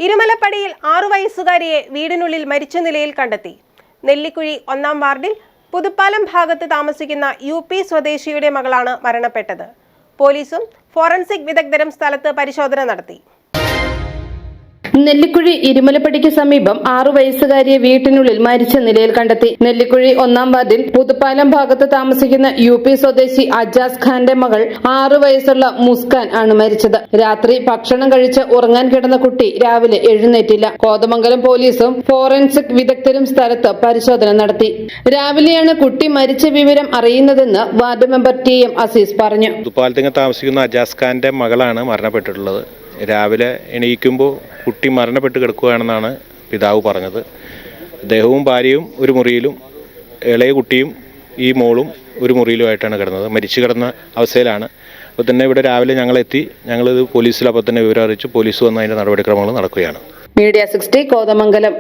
ഇരുമലപ്പടിയിൽ 6 വയസ്സുകാരിയെ വീടിനുള്ളിൽ മരിച്ച നിലയിൽ കണ്ടെത്തി. നെല്ലിക്കുഴി 1-ാം വാർഡിൽ പുതുപ്പാലം ഭാഗത്ത് താമസിക്കുന്ന UP സ്വദേശിയുടെ മകളാണ് മരണപ്പെട്ടത്. പോലീസും ഫോറൻസിക് വിദഗ്ധരും സ്ഥലത്ത് പരിശോധന നടത്തി. നെല്ലിക്കുഴി ഇരുമലപ്പടിക്ക് സമീപം 6 വയസ്സുകാരിയെ വീട്ടിനുള്ളിൽ മരിച്ച നിലയിൽ കണ്ടെത്തി. നെല്ലിക്കുഴി 1-ാം വാർഡിൽ പുതുപ്പാലം ഭാഗത്ത് താമസിക്കുന്ന UP സ്വദേശി അജാസ് ഖാന്റെ മകൾ 6 വയസ്സുള്ള മുസ്കാൻ ആണ് മരിച്ചത്. രാത്രി ഭക്ഷണം കഴിച്ച് ഉറങ്ങാൻ കിടന്ന കുട്ടി രാവിലെ എഴുന്നേറ്റില്ല. കോതമംഗലം പോലീസും ഫോറൻസിക് വിദഗ്ധരും സ്ഥലത്ത് പരിശോധന നടത്തി. രാവിലെയാണ് കുട്ടി മരിച്ച വിവരം അറിയുന്നതെന്ന് വാർഡ് മെമ്പർ TM അസീസ് പറഞ്ഞു. പുതുപ്പാലത്ത് താമസിക്കുന്ന അജാസ് ഖാന്റെ മകളാണ് മരണപ്പെട്ടിട്ടുള്ളത്. രാവിലെ എണീക്കുമ്പോൾ കുട്ടി മരണപ്പെട്ട് കിടക്കുകയാണെന്നാണ് പിതാവ് പറഞ്ഞത്. അദ്ദേഹവും ഭാര്യയും ഒരു മുറിയിലും ഇളയ കുട്ടിയും ഈ മോളും ഒരു മുറിയിലുമായിട്ടാണ് കിടന്നത്. മരിച്ചു കിടന്ന അവസ്ഥയിലാണ്. അപ്പോൾ തന്നെ ഇവിടെ രാവിലെ ഞങ്ങളെത്തി. ഞങ്ങളിത് പോലീസിൽ അപ്പോൾ തന്നെ വിവരം അറിയിച്ചു. പോലീസ് വന്ന് അതിൻ്റെ നടപടിക്രമങ്ങൾ നടക്കുകയാണ്. മീഡിയ 60 കോതമംഗലം.